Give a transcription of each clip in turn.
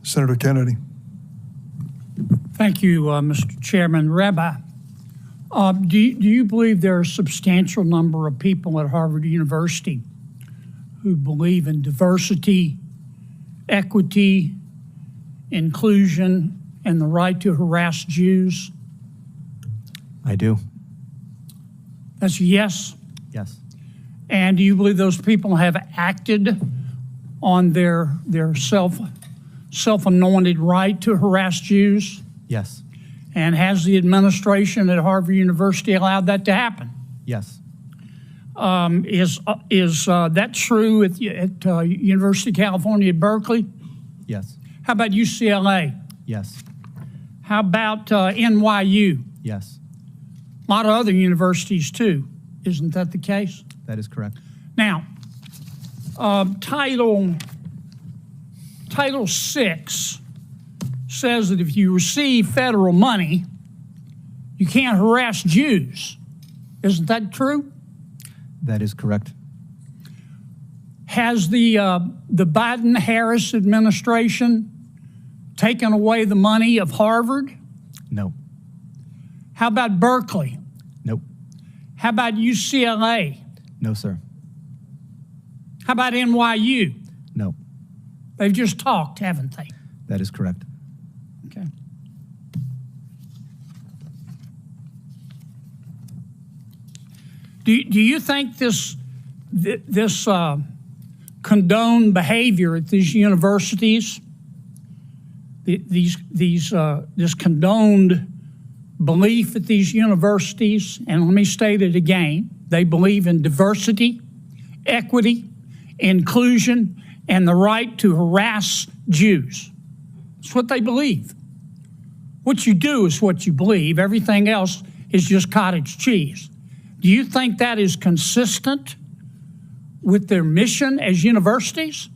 Senator Kennedy. Thank you, Mr. Chairman. Rabbi, do you believe there are a substantial number of people at Harvard University who believe in diversity, equity, inclusion, and the right to harass Jews? I do. That's a yes? Yes. And do you believe those people have acted on their self-anointed right to harass Jews? Yes. And has the administration at Harvard University allowed that to happen? Yes. Is that true at University of California at Berkeley? Yes. How about UCLA? Yes. How about NYU? Yes. A lot of other universities too. Isn't that the case? That is correct. Now, Title VI says that if you receive federal money, you can't harass Jews. Isn't that true? That is correct. Has the Biden-Harris administration taken away the money of Harvard? No. How about Berkeley? Nope. How about UCLA? No, sir. How about NYU? No. They've just talked, haven't they? That is correct. Okay. Do you think this condoned behavior at these universities, this condoned belief at these universities, and let me state it again, they believe in diversity, equity, inclusion, and the right to harass Jews? It's what they believe. What you do is what you believe. Everything else is just cottage cheese. Do you think that is consistent with their mission as universities?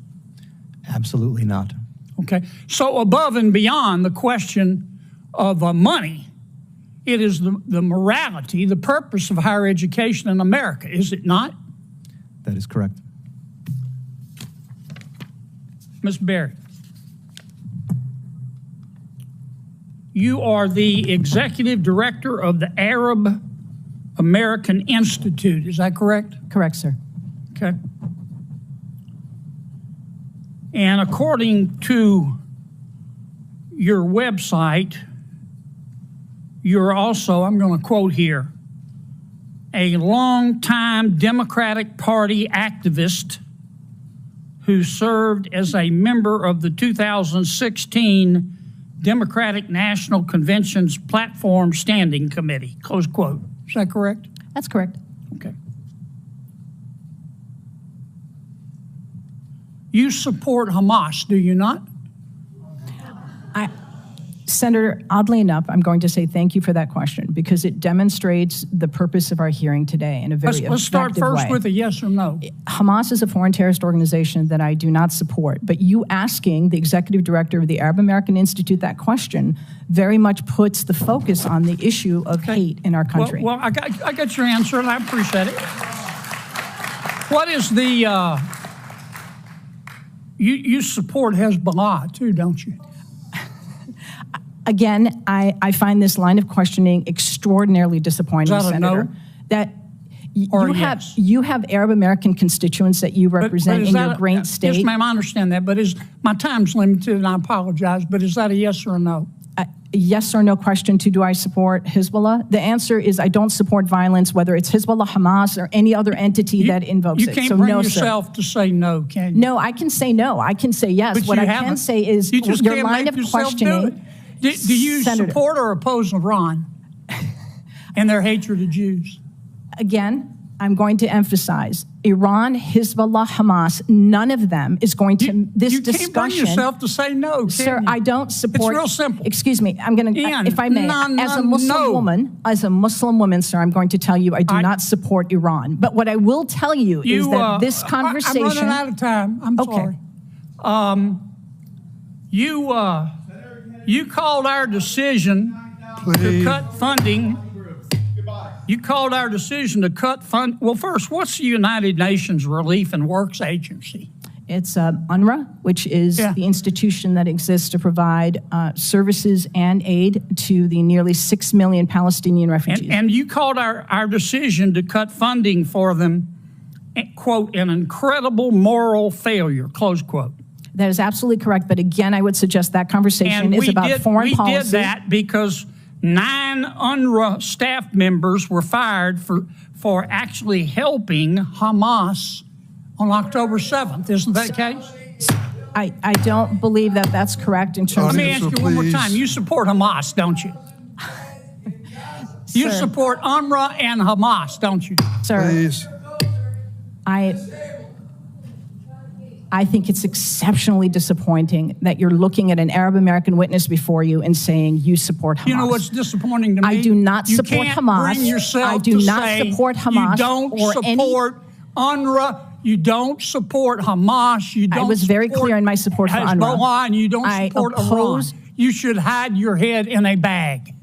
Absolutely not. Okay. So above and beyond the question of money, it is the morality, the purpose of higher education in America, is it not? That is correct. Ms. Berry, you are the executive director of the Arab American Institute. Is that correct? Correct, sir. Okay. And according to your website, you're also, I'm going to quote here, a longtime Democratic Party activist who served as a member of the 2016 Democratic National Convention's Platform Standing Committee, close quote. Is that correct? That's correct. Okay. You support Hamas, do you not? Senator, oddly enough, I'm going to say thank you for that question because it demonstrates the purpose of our hearing today in a very effective way. Let's start first with a yes or no. Hamas is a foreign terrorist organization that I do not support, but you asking the executive director of the Arab American Institute that question very much puts the focus on the issue of hate in our country. Well, I got your answer, and I appreciate it. What is the, you support Hezbollah too, don't you? Again, I find this line of questioning extraordinarily disappointing, Senator. No? That you have Arab American constituents that you represent in your great state. Yes, ma'am, I understand that, but my time's limited, and I apologize, but is that a yes or a no? A yes or no question to do I support Hezbollah? The answer is I don't support violence, whether it's Hezbollah, Hamas, or any other entity that invokes it. You can't so bring no, yourself to say no, can you? No, I can say no. I can say yes. But what I can say is your line of questioning. Do you Senator, support or oppose Iran and their hatred of Jews? Again, I'm going to emphasize Iran, Hezbollah, Hamas, none of them is going to, this discussion. You can't bring yourself to say no, can Sir, you? I don't support. It's real simple. Excuse me, I'm going to, if I may, as a Muslim woman, sir, I'm going to tell you I do not support Iran. But what I will tell you is that this conversation. I'm running out of time. I'm sorry. You called our decision to cut funding. You called our decision to cut fund. Well, first, what's the United Nations Relief and Works Agency? It's UNRWA, which is Yeah. the institution that exists to provide services and aid to the nearly 6 million Palestinian refugees. And you called our decision to cut funding for them, quote, an incredible moral failure, close quote. That is absolutely correct. But again, I would suggest that conversation is about foreign policy. We did that because 9 UNRWA staff members were fired for actually helping Hamas on October 7th. Isn't that the case? I don't believe that that's correct in terms Let of... me ask you one more time. You support Hamas, don't you? You Sir. support UNRWA and Hamas, don't you? Sir, Please. I think it's exceptionally disappointing that you're looking at an Arab American witness before you and saying you support Hamas. You know what's disappointing to me? I do not You support can't Hamas. Bring yourself I do to not say support Hamas You don't or support UNRWA. You don't support Hamas. You don't. was very support clear in my support for UNRWA. Hezbollah, and you don't I support oppose- Iran. You should hide your head in a bag.